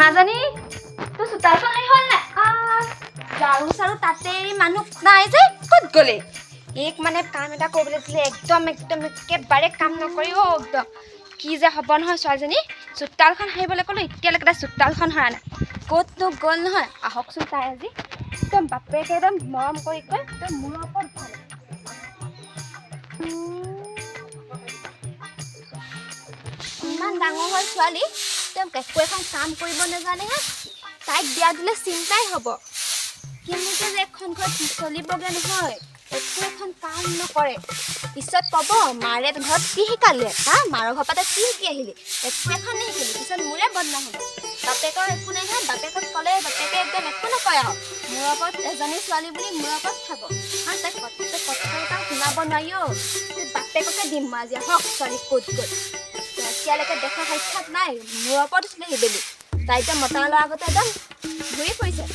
মাজনী তো চোতালখন আহি হ'ল না ঝাৰু চাৰু তাতে মানুহ নাই যে ক'ত গ'লে এক মানে কাম এটা কৰিবলৈ দিলে একদম একেবাৰে কাম নকৰি একদম কি যে হ'ব নহয় ছোৱালীজনী চোতালখন সাৰিবলৈ ক'লো এতিয়ালৈকে চোতালখন সৰা নাই ক'তনো গ'ল নহয় আহকচোন তাই আজি একদম বাপেকে একদম মৰম কৰি একদম মূৰৰ ওপৰত উঠালে ইমান ডাঙৰ হ'ল ছোৱালী তেওঁ একো এখন কাম কৰিব নাজানে হে তাইক বিয়া দিলে চিন্তাই হ'ব কেনেকৈ যে এখন ঘৰ চলিবগৈ নহয় একো এখন কাম নকৰে পিছত ক'ব মাৰে ঘৰত কি শিকালে মাৰৰ ঘৰৰ পৰা কি শিকি আহিলি একো এখন নিশিকিলি পিছত মোৰে বদনাম হ'ব বাপেকৰ একো নাই নহয় বাপেকক ক'লে বাপেকে একদম একো নকয় আৰু মূৰৰ ওপৰত এজনী ছোৱালী বুলি মূৰৰ ওপৰত খাব তাইক কথা এটা শুনাব নোৱাৰি বাপেককে দিম মই আজি হওক ছোৱালী ক'ত গ'ল এতিয়ালৈকে দেখা সাক্ষাৎ নাই মূৰৰ ওপৰত উঠিলে সিবেলি তাই এতিয়া মতা ল'ৰা আগতে একদম ঘূৰি ফুৰিছে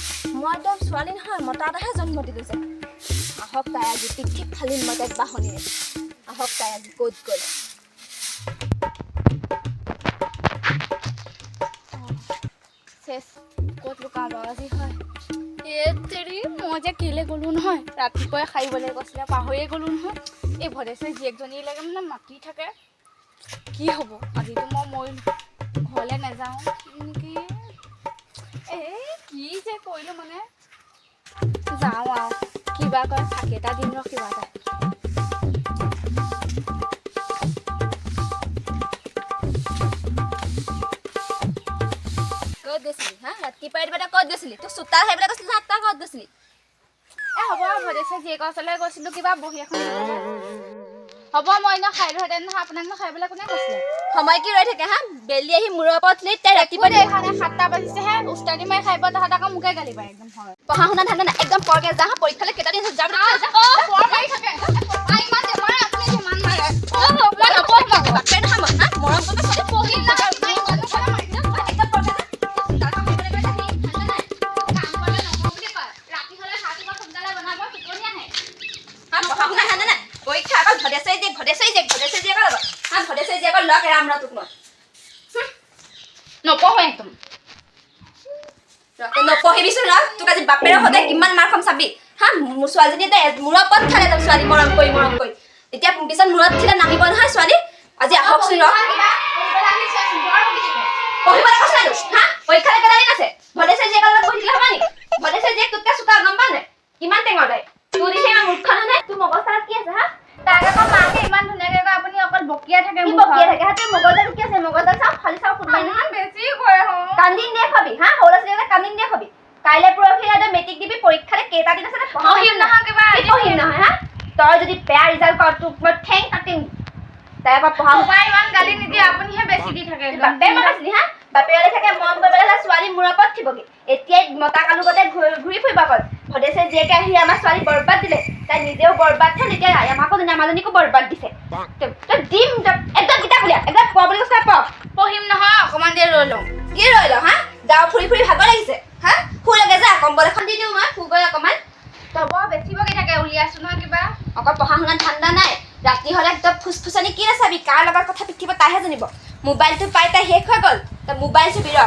মই একদম ছোৱালী নহয় মতা এটাহে জন্ম দিলোঁ যে আহক তাই আজি পিঠিত ফালিম মই তাইক বাহনীৰে আহক তাই আজি ক'ত গ'ল চেচ ক'ত লুকাওঁ বাৰু আজি হয় তেৰি মই যে কেলে গ'লো নহয় ৰাতিপুৱাই সাৰিবলৈ কৈছিলে পাহৰিয়ে গ'লো নহয় এই ভদেছে জীয়েকজনীলৈকে মানে মাতি থাকে কি হ'ব আজিতো মই মৰিলোঁ ঘৰলৈ নাযাওঁ নেকি এই কি যে কৰিলোঁ মানে যাওঁ আৰু কিবা কয় থাকে এটা দিন ৰ কিবা এটা ক'ত গৈছিলি ৰাতিপুৱাই কিবা এটা ক'ত গৈছিলি তোক চোতাল সেইবিলাক কৈছিলি তই ক'ত গৈছিলি হ'ব ভদেছে জীয়েকৰ ওচৰলৈ গৈছিলোঁ কিবা বহি এখন হ'ব মই এনেও খাই লোহেঁতেন নহয় আপোনাক মই খাইবলৈ কোনে কৈছিলে সময় কি ৰৈ থাকে বেলি আহি মূৰৰ ওপৰত উঠিলি তাই ৰাতিপুৱা দেখানে 7টা বাজিছেহে উষ্টাদি মাৰি খাই তাহাঁত আকৌ মোকে গালি পাৰে একদম হয় পঢ়া শুনা ধান্দা নাই একদম পৰকে যা পৰীক্ষালৈ কেইটা দিন যা পৰ মাৰি থাকে ইমান যে মাৰে আপুনি যিমান মাৰে বাপে নহয় মৰম কৰিব ছোৱালী পঢ়ি নপঢ়ো একদম নপঢ়িবিচোন তোক আজি বাপেৰে সদায় কিমান মাৰ খাম চাবি ছোৱালীজনী এতিয়া মূৰৰ ওপৰত খালে ছোৱালী মৰম কৰি এতিয়া পিছত মূৰত উঠিলে নামিব নহয় ছোৱালী আজি আহকচোন পঢ়িবলৈ কৈছিলো পৰীক্ষালৈ কেইটা দিন আছে ভদেছে জীয়েকৰ লগত পঢ়ি দিলে হ'ব নেকি ভদেছে জীয়েক তোতকে চোকা গম পাৱ নাই কিমান টেঙৰ তাই তোৰ দিছে ইমান মূৰ্খ নহয় তোৰ মগজত কি আছে তাক আকৌ মাকে ইমান ধুনীয়াকে কয় আপুনি অকল বকিয়া থাকে তোৰ মগজত কি আছে মগজত চাওঁ খালি চাওঁ কোনোবাই নহয় বেছি কয় কান্দিন দিয়ে খাবি সৰু ল'ৰা ছোৱালীলে কান্দিন দিয়ে খাবি কাইলৈ পৰহি মেট্ৰিক দিবি পৰীক্ষালৈ কেইটা দিন আছে পঢ়িম নহয় কিবা পঢ়িম নহয় তই যদি বেয়া ৰিজাল্ট কৰ তোক মই ঠেং কাটিম তাই আকৌ পঢ়া ইমান গালি নিদিয়ে আপুনিহে বেছি দি থাকে বাপে মাতিছিলি বাপেৰে থাকে মৰম কৰিবলৈ হ'লে ছোৱালী মূৰৰ ওপৰত থিবগৈ এতিয়াই মতা কালুগতে ঘূৰি ফুৰিব অকল ভদেছে জীয়েকে আহি আমাৰ ছোৱালী বৰবাদ দিলে তাই নিজেও বৰবাদ হ'ল এতিয়া আমাকো আমাজনীকো বৰবাদ দিছে তই দিম একদম কিতাপ উলিয়া একদম পঢ় বুলি কৈছে পঢ়িম নহয় অকণমান দেৰি ৰৈ লওঁ কি ৰৈ লওঁ গাঁও ফুৰি ফুৰি ভাগৰ লাগিছে শুই লাগে যা কম্বল এখন দি দিওঁ মই শুগৈ অকণমান তই বৰ বেছি বকি থাকে উলিয়াইছোঁ নহয় কিবা অকল পঢ়া শুনাত ঠাণ্ডা নাই ৰাতি হ'লে একদম ফুচফুচনি কি নাচাবি কাৰ লগত কথা পিঠিব তাইহে জানিব মোবাইলটো পাই তাই শেষ হৈ গ'ল তই মোবাইল চুবি ৰ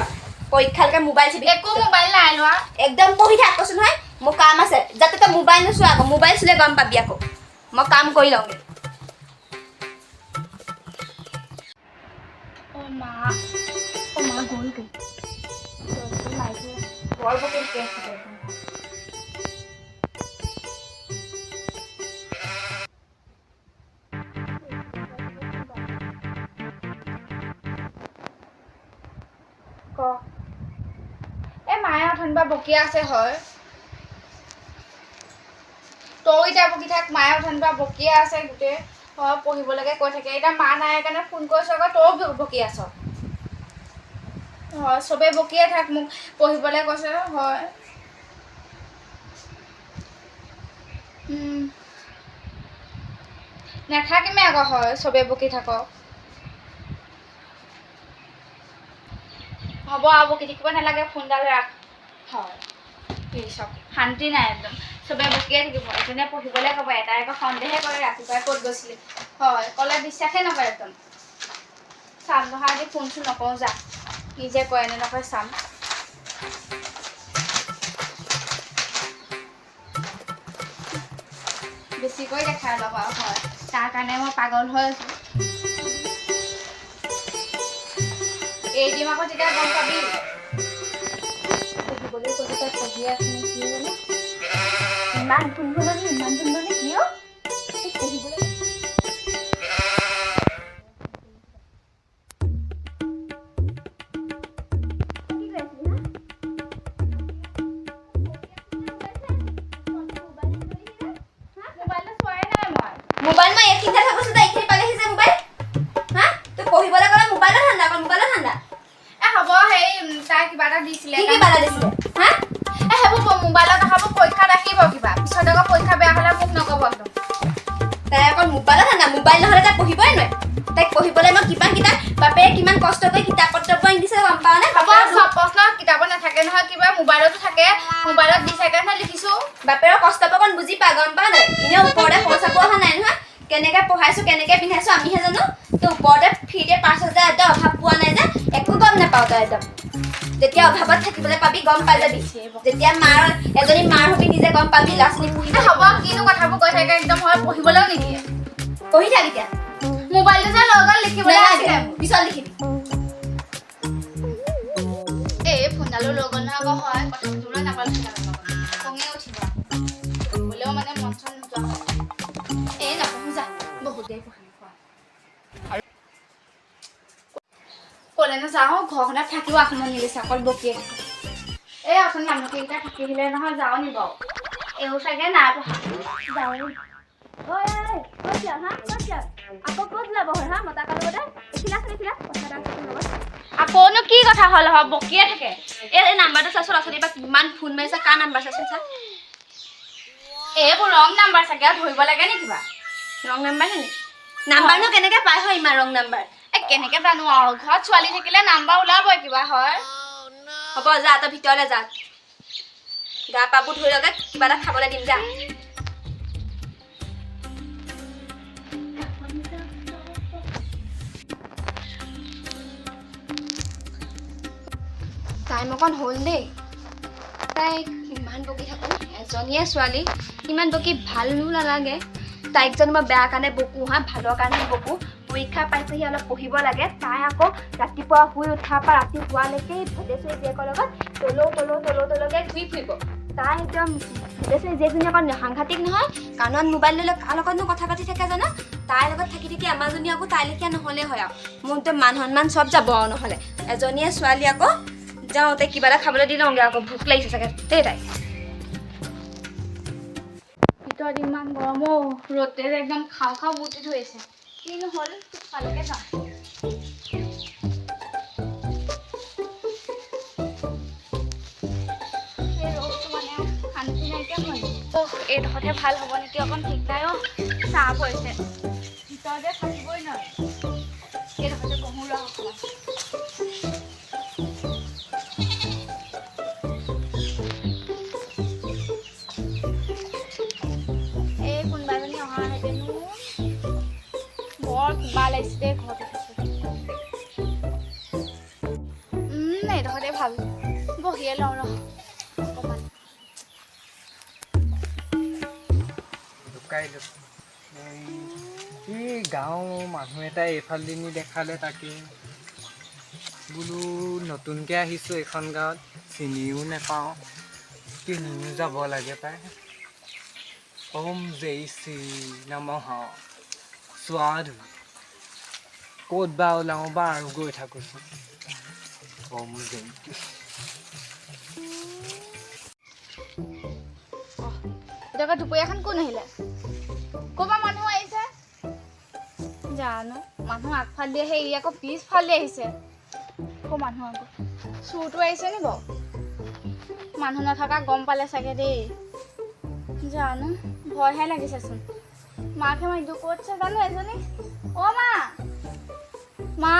পৰীক্ষালৈকে মোবাইল চুবি একো মোবাইল নাই লোৱা একদম পঢ়ি থাক কৈছোঁ নহয় মোৰ কাম আছে যাতে তই মোবাইল নোচোৱা আকৌ মোবাইল চুলে গম পাবি আকৌ মই কাম কৰি লওঁগৈ মা গ'লগৈ বৰ বকি মায়ে অথনিবা বকি আছে হয় তই এতিয়া বকি থাক মায়ে অথনিবা বকিয়ে আছে গোটেই হয় পঢ়িবলৈকে কৈ থাকে এতিয়া মা নাই কাৰণে ফোন কৰিছোঁ আকৌ তইও বকি আছ হয় চবেই বকিয়ে থাক মোক পঢ়িবলৈ কৈছে হয় নাথাকিমে আকৌ হয় চবেই বকি থাক হ'ব আৰু বকি থাকিব নালাগে ফোনডাল ৰাখ হয় চব শান্তি নাই একদম চবেই বকিয়ে থাকিব এজনে পঢ়িবলৈ ক'ব এটাই আকৌ সন্দেহে কৰে ৰাতিপুৱাই ক'ত গৈছিলি হয় ক'লে বিশ্বাসেই নকৰে একদম চাম নহয় আজি ফোন চোন নকৰোঁ যা কি যে কয় এনে নকয় চাম বেছিকৈ দেখাই ল'বা হয় তাৰ কাৰণে মই পাগল হৈ আছো এই দিম আকৌ তেতিয়া গম পাবি পঢ়িবলৈ ক'লে তই পঢ়ি আছ নে কি জানো ইমান ফুনফুননি কি অ পঢ়িবলৈ মোবাইল মই এইখিনিতে থাকোছো তই এইখিনি পালেহি যে মোবাইল হা তই পঢ়িবলৈ গ'লে মোবাইলৰ ঠাণ্ডা হ'ব হেৰি তাই কিবা এটা দিছিলে কি বাধা দিছিলে হা সেইবোৰ মোবাইলত দেখাব পৰীক্ষাত আহিব কিবা পিছত আকৌ পৰীক্ষা বেয়া হ'লে মোক নক'ব একদম তাই অকল মোবাইলৰ ঠাণ্ডা মোবাইল নহ'লে তাই পঢ়িবই নোৱাৰে তাইক পঢ়িবলৈ মই কিতাপ বাপেৰে কিমান কষ্ট কৰি কিতাপ পত্ৰবোৰ আনি দিছে গম পাৱ নে হ'ব চব প্ৰশ্ন কিতাপত নাথাকে নহয় কিবা মোবাইলতো থাকে মোবাইলত দিছে কাৰণে লিখিছো বাপেৰৰ কষ্টবোৰ অকণ বুজি পা গম পাৱ নাই এনেও ওপৰতে পইচা পোৱা অহা নাই নহয় কেনেকে পঢ়াইছো কেনেকে পিন্ধাইছো আমিহে জানো তো ওপৰতে ফ্ৰীতে 5,000 একদম অভাৱ পোৱা নাই যে একো গম নাপাওঁ তই একদম যেতিয়া অভাৱত থাকিবলৈ পাবি গম পাই যাবি যেতিয়া এজনী মাৰ হবি নিজে গম পাবি ল'ৰা ছোৱালী পঢ়িলে হ'ব কিনো কথাবোৰ কৈ থাকে একদম হয় পঢ়িবলৈও নিদিয়ে পঢ়ি থাক এতিয়া মোবাইলটো যে লগত লিখিবলৈ আছিলে পিছত লিখিবি এই ফোনডালো লৈ গ'ল নহয় আকৌ হয় কথা পাতিবলৈ নাপালোঁ খঙে উঠিব পঢ়িবলৈও মানে মন চন নোযোৱা হয় এই নপঢ়ো যা বহুত দেৰি পঢ়ি ক'লে নাযাওঁ ঘৰখনত থাকিও আসমত নিলিছে অকল বকিয়ে থাকে এই অথনি মানুহকেইটা থাকি আহিলে নহয় যাওঁ নি বাৰু এইও চাগে নাই পঢ়া যাওঁ আকৌনো কি কথা হ'ল হয় বকিয়ে থাকে এই নাম্বাৰটো চাচোন অথনি বা কিমান ফোন মাৰিছে কাৰ নাম্বাৰ চাচোন চা এইবোৰ ৰং নাম্বাৰ চাগে ধৰিব লাগে নি কিবা ৰং নাম্বাৰ নে নাম্বাৰনো কেনেকে পাই হয় ইমান ৰং নাম্বাৰ কেনেকে জানো আৰু ঘৰত ছোৱালী থাকিলে নাম্বাৰ ওলাবই কিবা হয় হ'ব যা তই ভিতৰলৈ যা গা পাবোৰ ধুই লগে কিবা এটা খাবলৈ দিম যা টাইম অকণ হ'ল দেই তাইক ইমান বকি থাকোঁ এজনীয়ে ছোৱালী ইমান বকি ভালো নালাগে তাইক জানো মই বেয়া কাৰণে বকো হা ভালৰ কাৰণে বকো পৰীক্ষা পাইছেহি অলপ পঢ়িব লাগে তাই আকৌ ৰাতিপুৱা শুই উঠাৰ পৰা ৰাতি হোৱালৈকে ভদেশ্বৰী জীয়েকৰ লগত তলকে ঘূৰি ফুৰিব তাই একদম ভদেশ্বৰী জীয়েকজনী অকণ সাংঘাতিক নহয় কাণত মোবাইল লৈ কাৰ লগতনো কথা পাতি থাকে জানো তাইৰ লগত থাকি থাকি আমাৰজনী আকৌ তাইলৈকে নহ'লে হয় আৰু মোৰ একদম মান সন্মান চব যাব আৰু নহ'লে এজনীয়ে ছোৱালী আকৌ যাওঁ তাই কিবা এটা খাবলৈ দি লওঁগৈ আকৌ ভোক লাগিছে চাগে দেই তাই ভিতৰত ইমান গৰম ৰ'দে একদম খাওঁ বুটি ধৰিছে কিনো হ'ল পালকে যাওঁ এই ৰ'দটো মানে শান্তি নাইকিয়া হয় এইডোখৰতে ভাল হ'ব নেকি অকণ ঠিক নাই চাহ পৰিছে ভিতৰতে থাকিবই নোৱাৰে এইডোখৰতে বহো ৰ কিবা লাগিছে ঘৰতে এইডোখৰতে ভাল বহিয়ে লওঁ ৰ অকণমান এই গাঁও মানুহ এটাই এইফালে নি দেখালে তাকে বোলো নতুনকৈ আহিছোঁ এইখন গাঁৱত চিনিও নাপাওঁ কিনিও যাব লাগে পাই ওম জয় শ্ৰী নমঃ স্বাধু ক'ত বা ওলাওঁ বা আৰু গৈ থাকোঁচোন ওম জয় এতিয়া দুপৰীয়াখন কোন আহিলে ক'ৰবাৰ মানুহ আহিছে জানো মানুহ আগফাল দি আহে ই আকৌ পিছফাল দি আহিছে আকৌ মানুহ আকৌ চুৰটো আহিছে নি বাৰু মানুহ নথকা গম পালে চাগে দেই জানো ভয়হে লাগিছেচোন মাকে মই ক'তছে জানো এজনী অ' মা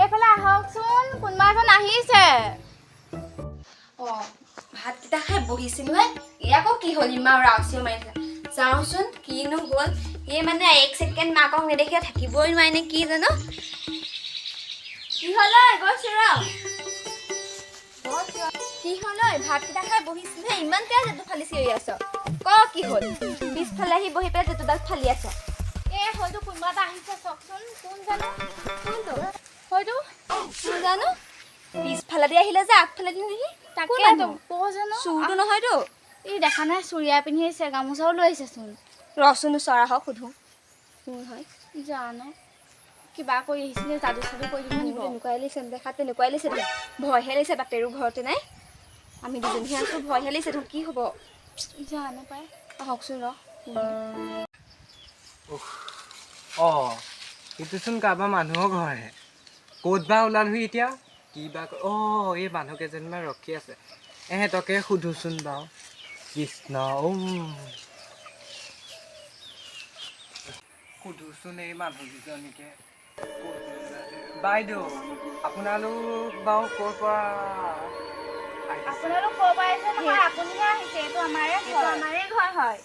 এইফালে আহকচোন কোনোবা এখন আহিছে অঁ ভাতকেইটা খাই বহিছিলোহে এই আকৌ কি হ'ল ইমান ৰাউচিও মাৰিছে যাওঁচোন কিনো গ'ল এই মানে 1 ছেকেণ্ড মাকক নেদেখিয়ে থাকিবই নোৱাৰে নে কি জানো কি হ'ল গৈছো ৰ কি হ'ল ঐ ভাতকেইটা খাই বহিছিলহে ইমান কেয়া জেতু ফালি চিঞৰি আছ ক কি হ'ল পিছফালে আহি বহি পেলাই জেতুডাল ফালি আছ হয়তো কোনোবা এটা আহিছে চাওকচোন কোন জানো কোনটো হয়তো নাজানো পিছফালেদি আহিলে যে আগফালেদি নেকি তাকেতো ক'ব জানো চুৰটো নহয়তো এই দেখা নাই চুৰিয়া পিন্ধি আহিছে গামোচাও লৈ আহিছেচোন ৰচোন চৰা হওক সোধো কোন হয় জানো কিবা কৰি আহিছিলে যাদু চাদু কৰি দিব নিব তেনেকুৱাই লাগিছে দেখাত তেনেকুৱাই লাগিছে ভয়হে লাগিছে বাপেৰো ঘৰতে নাই আমি দুজনীহে আছো ভয়হে লাগিছে তোৰ কি হ'ব জানো পাই আহকচোন ৰ এইটোচোন কাৰোবাৰ মানুহৰ ঘৰহে ক'ত বা ওলালহি এতিয়া কি বা এই মানুহ কেইজনমান ৰখি আছে এহেঁতকে সোধোচোন বাৰু কৃষ্ণ সোধোচোন এই মানুহকেইজনীকে বাইদেউ আপোনালোক বাৰু ক'ৰ পৰা আপোনালোক ক'ৰ পৰা আহিছে নহয় আপুনিহে আহিছে এইটো আমাৰে ঘৰ হয়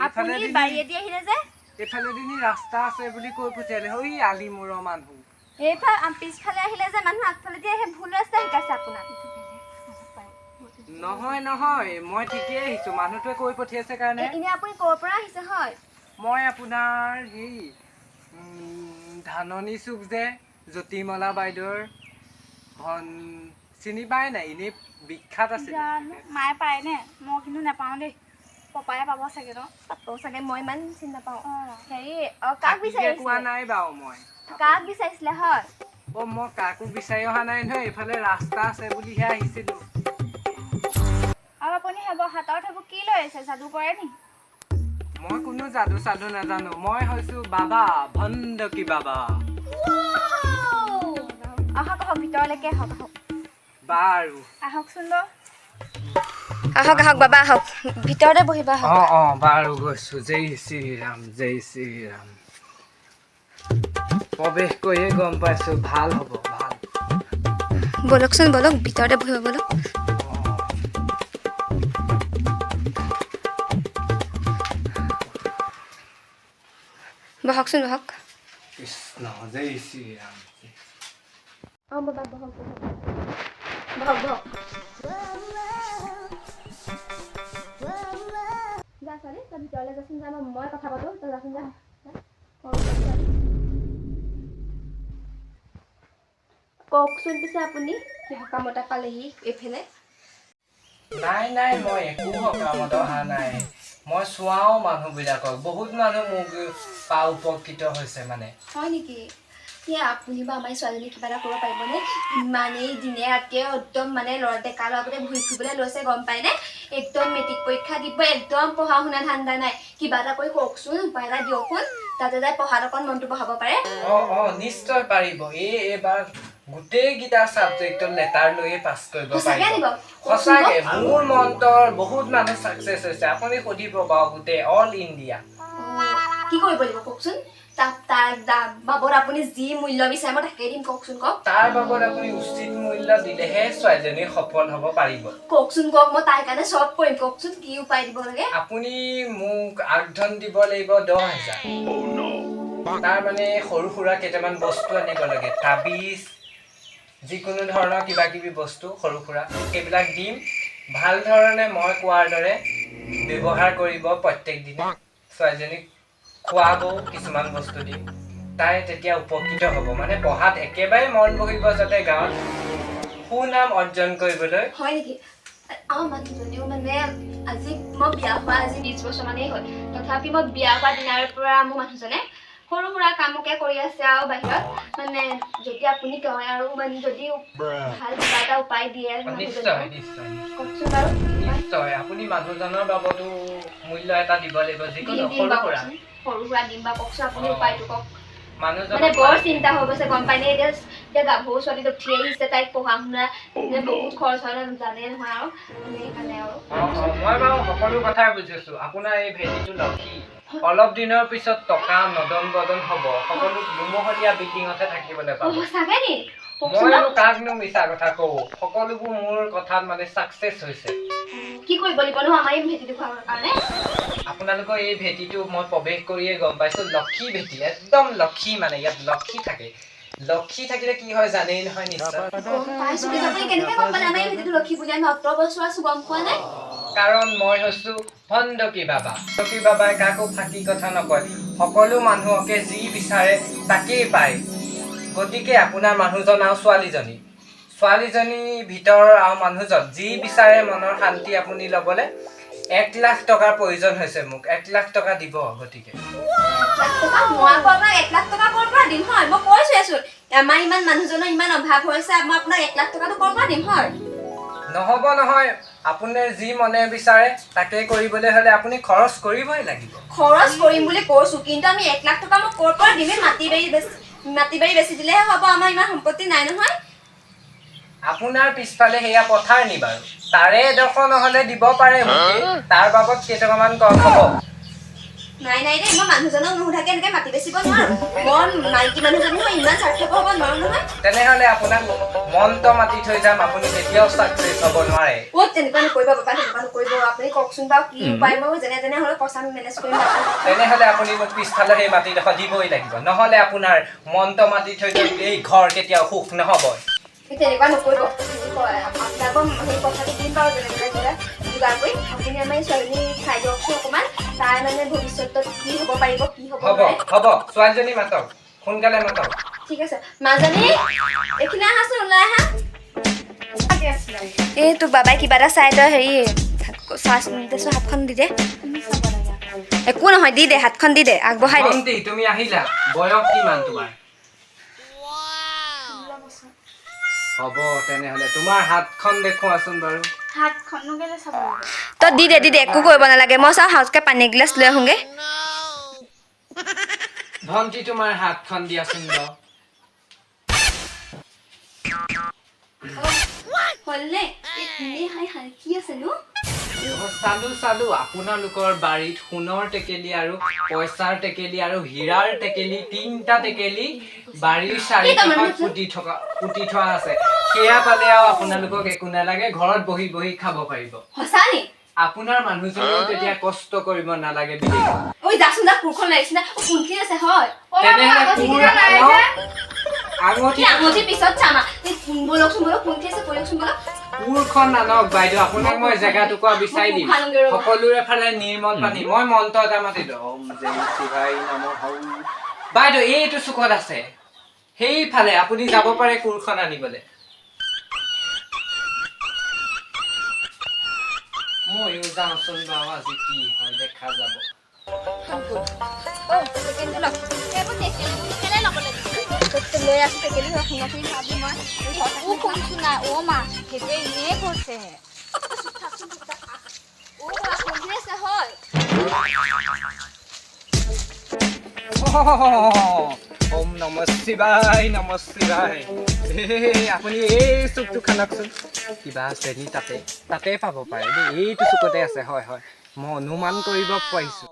আপুনি বাৰীয়েদি আহিলে যে এইফালেদি ৰাস্তা আছে বুলি কৈ পঠিয়ালে ঐ আলিমূৰৰ মানুহ এইফালে পিছফালে আহিলে যে মানুহ আগফালেদি আহে ভুল ৰাস্তা শিকাইছে আপোনাক নহয় নহয় মই ঠিকেই আহিছো মানুহটোৱে কৈ পঠিয়াইছে কাৰণে এনে আপুনি ক'ৰ পৰা আহিছে হয় মই আপোনাৰ হেৰি ধাননি চুক যে জ্যোতিমলা বাইদেউৰ ঘন চিনি পায় নাই এনেই বিখ্যাত আছে মায়ে পায়নে মই কিন্তু নাপাওঁ দেই পপায়ে পাব চাগে ন পাব চাগে মই ইমান চিনি নাপাওঁ হেৰি কাক বিচাৰিছিলে কোৱা নাই বাৰু মই কাক বিচাৰিছিলে হয় মই কাকো বিচাৰি অহা নাই নহয় এইফালে ৰাস্তা আছে বুলিহে আহিছিলো আৰু আপুনি হাতত সেইবোৰ কি লৈ আছে যাদু কৰে নি মই কোনো যাদু চাদু নাজানো মই হৈছো বাবা ভণ্ডকী বাবা আহক ভিতৰলৈকে আহক বাৰু আহকচোন বাৰু আহক বাবা আহক ভিতৰতে বহিবা বাৰু গৈছো জয় শ্ৰীৰাম প্ৰৱেশ কৰিয়ে গম পাইছো ভাল হ'ব ভাল বলকচোন বলক ভিতৰতে বহিব বলক বহকচোন বহক কৃষ্ণ জয় শ্ৰীৰাম বাবা বহক যা ছোৱালী তই ভিতৰলৈ যাচোন যা মই কথা পাতো তই যাচোন যা কওকচোন পিছে আপুনি সকামতে পালেহি এইফালে নাই মই একো সকামত অহা নাই মই চোৱাও মানুহবিলাকক বহুত মানুহ মোক পা উপকৃত হৈছে মানে হয় নেকি আপুনি বা আমাৰ ছোৱালীজনী কিবা এটা কৰিব পাৰিবনে ইমানেই দিনে ৰাতিয়ে একদম মানে ডেকা ল'ৰাবোৰে ঘূৰি ফুৰিবলৈ লৈছে গম পায়নে একদম মেট্ৰিক পৰীক্ষা দিব একদম পঢ়া শুনা ধান্দা নাই কিবা এটা কৰি কওকচোন উপায় এটা দিয়কচোন তাতে যাই পঢ়াত অকণ মনটো বহাব পাৰে নিশ্চয় পাৰিব এইবাৰ গোটেইকেইটা ছাবজেক্টত লেটাৰ লৈয়ে পাছ কৰিব পাৰিব সঁচাকে মোৰ মন্তৰ বহুত মানুহ ছাকচেছ হৈছে আপুনি সুধিব বাৰু গোটেই অল ইণ্ডিয়া কি কৰিব লাগিব কওকচোন তাৰ বাবদ আপুনি যি মূল্য বিচাৰে মই তাকে দিম কওকচোন কওক তাৰ বাবদ আপুনি উচিত মূল্য দিলেহে ছোৱালীজনী সফল হ'ব পাৰিব কওকচোন কওক মই তাৰ কাৰণে চব কৰিম কওকচোন কি উপায় দিব লাগে আপুনি মোক আগধন দিব লাগিব 10,000 তাৰ মানে সৰু সুৰা কেইটামান বস্তু আনিব লাগে তাবিজ যিকোনো ধৰণৰ কিবা কিবি বস্তু সৰু সুৰা সেইবিলাক দিম ভাল ধৰণে মই কোৱাৰ দৰে ব্যৱহাৰ কৰিব প্ৰত্যেক দিনে ছোৱালীজনীক খুৱাব কিছুমান বস্তু দিম তাই তেতিয়া উপকৃত হ'ব মানে পঢ়াত একেবাৰে মন বহিব যাতে গাঁৱত সুনাম অৰ্জন কৰিবলৈ হয় নেকি আমাৰ মানুহজনীও মানে আজি মই বিয়া হোৱা আজি 20 বছৰ মানেই হ'ল তথাপি মই বিয়া হোৱা দিনাৰ পৰা মোৰ মানুহজনে সৰু সুৰা কামকে কৰি আছে আৰু বাহিৰত মানে যদি আপুনি কয় আৰু মানে যদি ভাল কিবা এটা উপায় দিয়ে কওকচোন বাৰু নিশ্চয় আপুনি মানুহজনৰ বাবতো মূল্য এটা দিব লাগিব যিকোনো সৰু সুৰা দিম বা কওকচোন আপুনি উপায়টো কওক মানুহজন মানে বৰ চিন্তা হৈ গৈছে গম পাইনে এতিয়া গাভৰু ছোৱালীটো উঠি আহিছে তাইক পঢ়া শুনা বহুত খৰচ হয় জানে নহয় আৰু সেইকাৰণে আৰু মই বাৰু সকলো কথাই বুজিছো আপোনাৰ এই ভেটিটো লক্ষী অলপ দিনৰ পিছত টকা নদন বদন হ'ব সকলো দুমহলীয়া বিল্ডিঙতে থাকিবলৈ পাব সঁচাকে নি মইনো কাকনো মিছা কথা কওঁ সকলোবোৰ মোৰ কথাত মানে ছাকচেছ হৈছে কি কৰিব লাগিব ন আমাৰ এই ভেটিটো খোৱাৰ কাৰণে আপোনালোকৰ এই ভেটিটো মই প্ৰৱেশ কৰিয়ে গম পাইছো লক্ষী ভেটি একদম লক্ষী মানে ইয়াত লক্ষী থাকে লক্ষী থাকিলে কি হয় জানেই নহয় নিশ্চয় পাইছো কিন্তু আপুনি কেনেকৈ গম পালে আমাৰ ভিতৰতো লক্ষী পূজা আমি 18 বছৰ আছো গম পোৱা নাই কাৰণ মই হৈছো ভণ্ডকী বাবা ভণ্ডকী বাবাই কাকো ফাঁকি কথা নকয় সকলো মানুহকে যি বিচাৰে তাকেই পায় গতিকে আপোনাৰ মানুহজন আৰু ছোৱালীজনী ভিতৰ আৰু মানুহজন যি বিচাৰে মনৰ শান্তি আপুনি ল'বলৈ 1 লাখ টকাৰ প্ৰয়োজন হৈছে মোক 1 লাখ টকা দিব গতিকে 1 লাখ টকা মই আপোনাক 1 লাখ টকা ক'ৰ পৰা দিম হয় মই কৈছো আছো আমাৰ ইমান মানুহজনৰ ইমান অভাৱ হৈছে মই আপোনাক 1 লাখ টকাটো ক'ৰ পৰা দিম হয় নহ'ব নহয় আপোনাৰ যি মনে বিচাৰে তাকে কৰিবলৈ হ'লে আপুনি খৰচ কৰিবই লাগিব খৰচ কৰিম বুলি কৈছো কিন্তু আমি 1 লাখ টকা মই ক'ৰ পৰা দিম মাটি বাৰী বেছি দিলেহে হ'ব আমাৰ ইমান সম্পত্তি নাই নহয় আপোনাৰ পিছফালে হেয়া পথাৰ নি বাৰু তাৰে এডোখৰ নহ'লে দিব পাৰে মোক তাৰ বাবদ কেইটকামান কম হ'ব নাই নাই দেই মই মানুহজনক নুসুধাকে এনেকৈ মাটি বেচিব নোৱাৰো মই মাইকী মানুহজনী মই ইমান স্বাৰ্থপৰ হ'ব নোৱাৰো নহয় তেনেহ'লে আপোনাক মন্ত্ৰ মাতি থৈ যাম আপুনি কেতিয়াও চাকচেছ হ'ব নোৱাৰে তেনেকুৱা নকৰিব বাবা তেনেকুৱা নকৰিব আপুনি কওকচোন বাৰু কি উপায় মই যেনে হ'লেও পইচা মেনেজ কৰিম তেনেহ'লে আপুনি মোক পিছফালে সেই মাটিডোখৰ দিবই লাগিব নহ'লে আপোনাৰ মন্ত্ৰ মাতি থৈ যাম এই ঘৰ কেতিয়াও সুখ নহ'ব তেনেকুৱা নকৰিব আপোনাকো সেই কথাটো দিম বাৰু যেনে যোগাৰ কৰি আপুনি আমাৰ ছোৱালীজনী চাই দিয়কচোন অকণমান তাই মানে ভৱিষ্যতত কি হ'ব পাৰিব কি হ'ব ছোৱালীজনী মাতক সোনকালে মাতক ঠিক আছে মাজনী এইখিনি আহাচোন ওলাই আহা এই তোক বাবাই কিবা এটা চাই তই হেৰি চাচোন হাতখন দি দে একো নহয় দি দে হাতখন দি দে আগবঢ়াই দে তুমি আহিলা বয়স কিমান তোমাৰ হ'ব তেনেহ'লে তোমাৰ হাতখন দেখুৱাচোন বাৰু হাতখনো কেলে চাব লাগে তই দি দে একো কৰিব নালাগে মই চাওঁ হাউচকে পানী এগিলাচ লৈ আহোঁগে ভণ্টি তোমাৰ হাতখন দিয়াচোন বাৰু চালো আপোনালোকৰ বাৰীত সোণৰ টেকেলি আৰু পইচাৰ টেকেলি আৰু হীৰাৰ টেকেলি 3টা টেকেলি বাৰীৰ চাৰিওকাষত পুতি থোৱা আছে সেয়া পালে আৰু আপোনালোকক একো নালাগে ঘৰত বহি বহি খাব পাৰিব আপোনাৰ মানুহজনেও তেতিয়া কষ্ট কৰিব নালাগে কোৰখন নানক বাইদেউ আপোনাক মই জেগাটুকুৰা বিচাৰি দিম সকলোৰে ফালে নিৰ্মল পানী মই মন্ত্ৰ এটা মাতিলো বাইদেউ এইটো চুকত আছে সেইফালে আপুনি যাব পাৰে কোৰখন আনিবলৈ ময়ো যাওঁচোন বাৰু আজি কি হয় দেখা যাব লৈ আছো টেকেলি শুনাখিনি ভাবি মই শুনছো নাই অ' মা সেইটোৱে এনেই কৈছেহে ওম নমঃ শিৱায় আপুনি এই চুকটো খানকচোন কিবা আছে নি তাতে পাব পাৰে দেই এইটো চুকতে আছে হয় মই অনুমান কৰিব পাৰিছো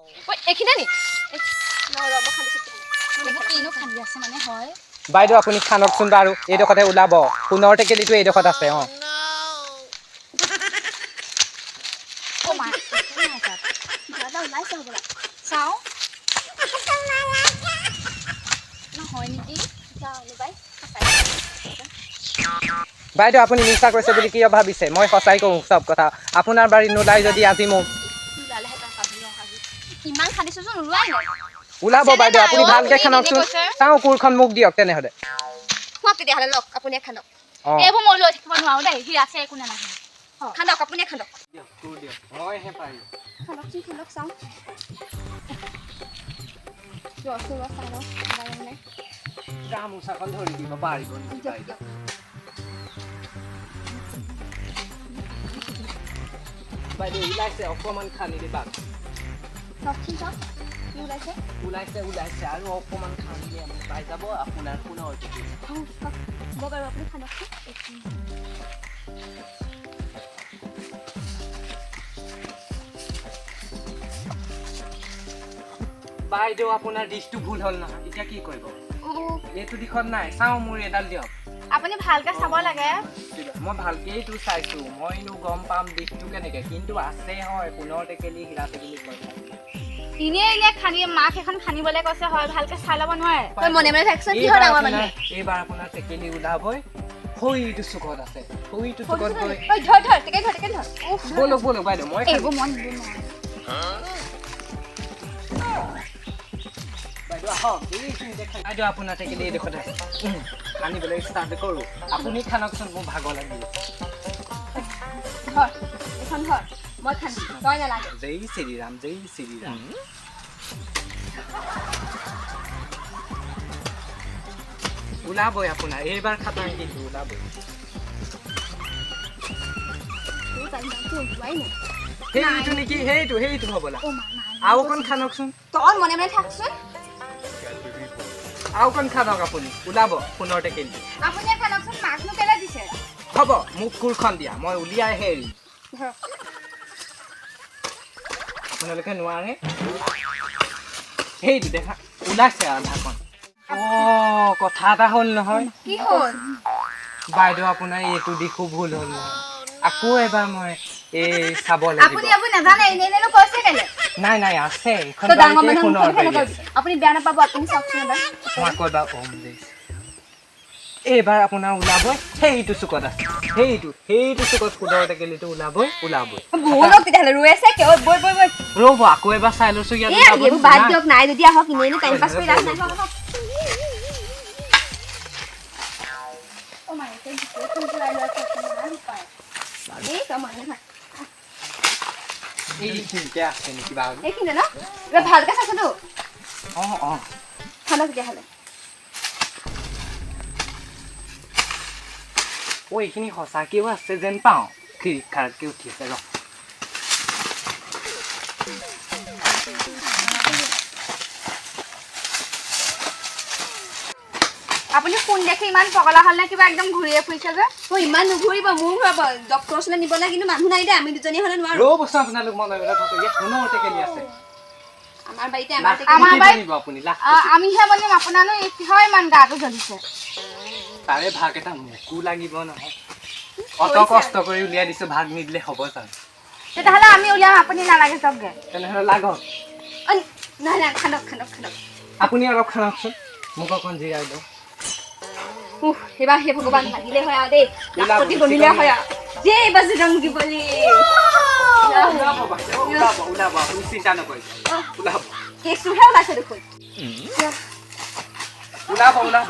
বাইদেউ আপুনি খানকচোন বাৰু এইডোখৰতে ওলাব সোণৰ টেকেলিটো এইডোখৰত আছে বাইদেউ আপুনি মিছা কৈছে বুলি কিয় ভাবিছে মই সঁচাই কওঁ চব কথা আপোনাৰ বাৰীত নোলাই যদি আজি মোক ওলাব বাইদেউ আপুনি ভালকে খানকচোন চাওঁ কোৰখন মোক দিয়ক তেনেহ'লে তেতিয়াহ'লে লওক আপুনি খানক এইবোৰ মই লৈ থাকিব নোৱাৰো দেই সি আছে একো নালাগে খানক আপুনি খানক মইহে পাৰিম খানক চাওঁ গামোচাখন ধৰি দিব পাৰিব বাইদেউ ওলাইছে অকণমান খানি দিবা ওলাইছে আৰু অকণমান খানিলে আমি পাই যাব আপোনাৰ সোণৰ টেকেলি বাইদেউ আপোনাৰ দিশটো ভুল হ'ল নহয় এতিয়া কি কৰিব এইটো দিশত নাই চাওঁ মোৰ এডাল দিয়ক আপুনি ভালকে চাব লাগে মই ভালকেইতো চাইছো মইনো গম পাম দিশটো কেনেকে কিন্তু আছে হয় সোণৰ টেকেলি হীৰা টেকেলি ইনে খানি মাক এখন খানিবলৈ কৈছে হয় ভালকে চাই ল'ব নোৱাৰে তই মনে মনে থাকছ কি হয় ডাঙৰ মানুহ এইবাৰ আপোনাৰ টেকেলি ওলাবই হইটো চুকত আছে হইটো চুকত গৈ ঐ ধৰ টেকেলি ধৰ বলক বাইদেউ মই এইবোৰ মন দিওঁ নহয় বাইদেউ আহক এইখিনি দেখাই বাইদেউ আপোনাৰ টেকেলি এইডোখৰতে আছে খানিবলৈ ষ্টাৰ্ট কৰোঁ আপুনি খানকচোন মোৰ ভাগৰ লাগিব ধৰ এখন ধৰ মই খানি তই নালাগে জয় শ্ৰীৰাম ওলাবই আপোনাৰ এইবাৰ খাটাং কিন্তু ওলাবই সেইটো নেকি সেইটো হ'বলা আৰু অকণ খানকচোন তই মনে মনে থাকচোন আৰু অকণ খানক আপুনি ওলাব সোণৰ টেকেলি আপুনি খানকচোন মাকনো কেলে দিছে হ'ব মোক কোৰখন দিয়া মই উলিয়াইহে এৰিম আপোনালোকে নোৱাৰে সেইটো দেখা ওলাইছে আৰু ঢাকন কথা এটা হ'ল নহয় কি হ'ল বাইদেউ আপোনাৰ এইটো দিশো ভুল হ'ল নহয় আকৌ এবাৰ মই এই চাব লাগিব আপুনি নাজানে এনেনো কৈছে কেলে নাই আছে এখন ডাঙৰ বাৰীতে সোণৰ মানুহ বাৰী আছে আপুনি বেয়া নাপাব আপুনি চাওকচোন এবাৰ মই আকৌ এবাৰ কম দেই এইবাৰ আপোনাৰ ওলাবই সেইটো চুকত আছে সেইটো চুকত সোণৰ টেকেলিটো ওলাবই ব'লক তেতিয়াহ'লে ৰৈ আছে কিয় বৈ ৰ'ব আকৌ এবাৰ চাই লৈছো ইয়াত এইবোৰ বাদ দিয়ক নাই যদি আহক এনেই টাইম পাছ কৰি লাভ নাই এইখিনিতে আছে নেকি বাৰু এইখিনি ন ভালকে চাইছতো খানা তেতিয়াহ'লে এইখিনি সঁচাকেও আছে যেন পাওঁ খিৰিকখাৰকে উঠিছে ৰ আপুনি কোন দেখি ইমান পগলা হ'ল নে কিবা একদম ঘূৰিয়ে ফুৰিছে যে ইমান নুঘূৰিব মোৰ ঘূৰাব ডক্টৰৰ ওচৰলৈ নিবলৈ কিন্তু মানুহ নাই দে আমি দুজনী হ'লে নোৱাৰো বস্তু আপোনালোক মনে মনে থাকক ইয়াত সোণৰ টেকেলি আছে আমাৰ বাৰীতে আমিহে বনিম আপোনাৰনো কিহৰ ইমান গাটো জ্বলিছে তাৰে ভাগ এটা মোকো লাগিব নহয় অত কষ্ট কৰি উলিয়াই দিছো ভাগ নিদিলে হ'ব জানো তেতিয়াহ'লে আমি উলিয়াম আপুনি নালাগে যাওকগে তেনেহ'লে লাগক নাই খানক আপুনি অলপ খানকচোন মোক অকণ জিৰাই দিয়ক এইবাৰ হে ভগৱান লাগিলে হয় আৰু দেই লাখপতি বনিলে হয় আৰু জয় বজৰংগী বলি ওলাব আপুনি চিন্তা নকৰিব ওলাব কেঁচুহে ওলাইছে দেখোন ওলাব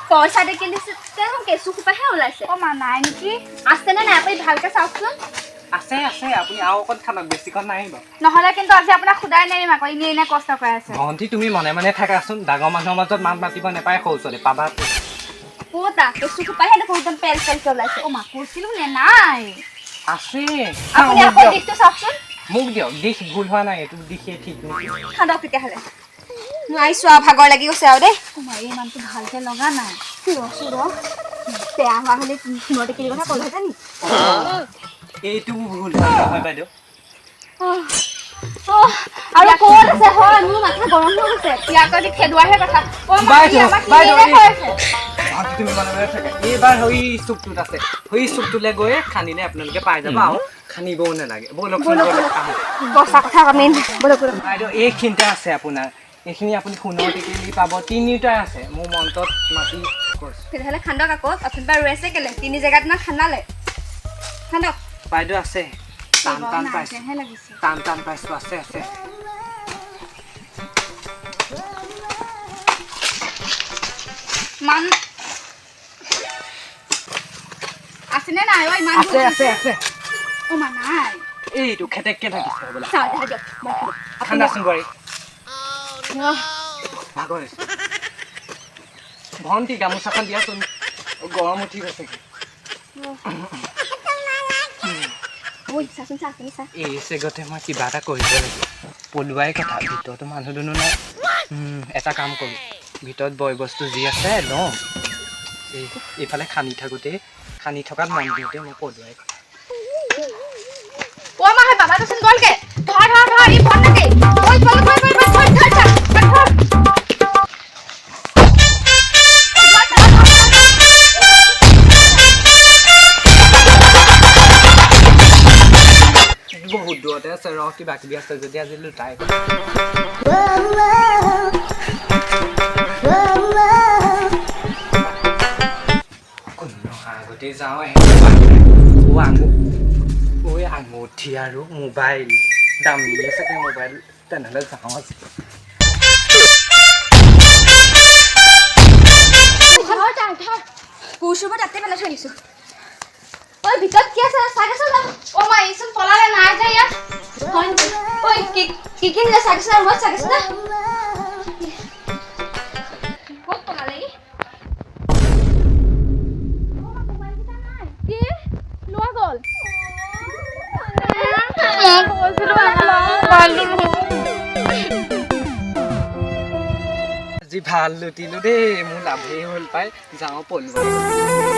পইচা দেখি দিছে কেঁচু সোপাহে ওলাইছে মা নাই নেকি আছেনে নাই আপুনি ভালকে চাওকচোন আছে আপুনি আৰু অকণ খানক বেছিকণ নাহিব নহ'লে কিন্তু আজি আপোনাক সুদাই নেৰিম আকৌ এনে কষ্ট কৰি আছে ভণ্টি তুমি মনে মনে থাকাচোন ডাঙৰ মানুহৰ মাজত মাত মাতিব নাপায় শৌচলে পাবা ক'তা কেঁচু সোপাহে দেখোন একদম পেলকে ওলাইছে মা কৈছিলো নে নাই আছে আপুনি আকৌ দিশটো চাওকচোন মোক দিয়ক দিশ ভুল হোৱা নাই এইটো দিশে ঠিক নেকি খান্দক তেতিয়াহ'লে নোৱাৰিছোঁ আৰু ভাগৰ লাগি গৈছে আৰু দেই তোমাৰ এই মানুহটো ভালকে লগা নাই বেয়া হোৱা হ'লে সোণৰ টেকেলিৰ কথা ক'লেহেঁতেন নি এইটো ভুল হয় নহয় বাইদেউ আৰু ক'ত আছে হয় মোৰ মাথা গৰম হৈ গৈছে ইয়াক যদি খেদুৱাহে কথা তুমি মনে মনে থাকা এইবাৰ হৈ চুকটোত আছে হৈ চুকটোলৈ গৈ খান্দিলে আপোনালোকে পাই যাব আৰু খান্দিবও নালাগে বচা কথা আমি বাইদেউ এইখিনিতে আছে আপোনাৰ এইখিনি আপুনি সোণৰ টেকেলি পাব তিনিটা আছে মোৰ মন্ত্ৰত মাতি কৈছোঁ তেতিয়াহ'লে খান্দক আকৌ অথনিবাৰ ৰৈ আছে কেলে তিনি জেগাত না খান্দালে খান্দক বাইদেউ আছে টান পাইছোঁ আছে মান আছেনে নাই ইমান আছে মা নাই এইটো খেতেককে থাকিছে বোলা চাওঁ ঠাণ্ডাচোন বোৱাৰী ভাগৰ হৈছে ভণ্টি গামোচাখন দিয়াচোন গৰম উঠি গৈছে এই চেগতে মই কিবা এটা কৰিব লাগিব পলোৱাই কথা ভিতৰতো মানুহ দুনো নাই এটা কাম কৰোঁ ভিতৰত বয় বস্তু যি আছে লওঁ এইফালে খান্দি থকাত মন দিওঁতে মই পলোৱাই বাবাটোচোন গ'লগে ধৰ ই ফোন নাকে বহুত দূৰতে আছে ৰ কিবা কিবি আছে যদি আজি লুটাই আগতে যাওঁ আঙুঠি আৰু মোবাইল দামী চাগে মোবাইল তেনেহ'লে যাওঁ আজি কুৰ্চুবোৰ তাতে পেলাই থৈ দিছোঁ ঐ ভিতৰত কি আছে চাগে চাওঁ অ মা এইচোন পলালে নাই যে ইয়াত হয় নেকি ঐ কি কিনিলে চাগে চাওঁ ৰুমত চাগে চাওঁ ক'ত পলালে কি লোৱা গ'ল আজি ভাল লুটিলো দেই মোৰ লাভেই হ'ল পাই যাওঁ পলুৱাই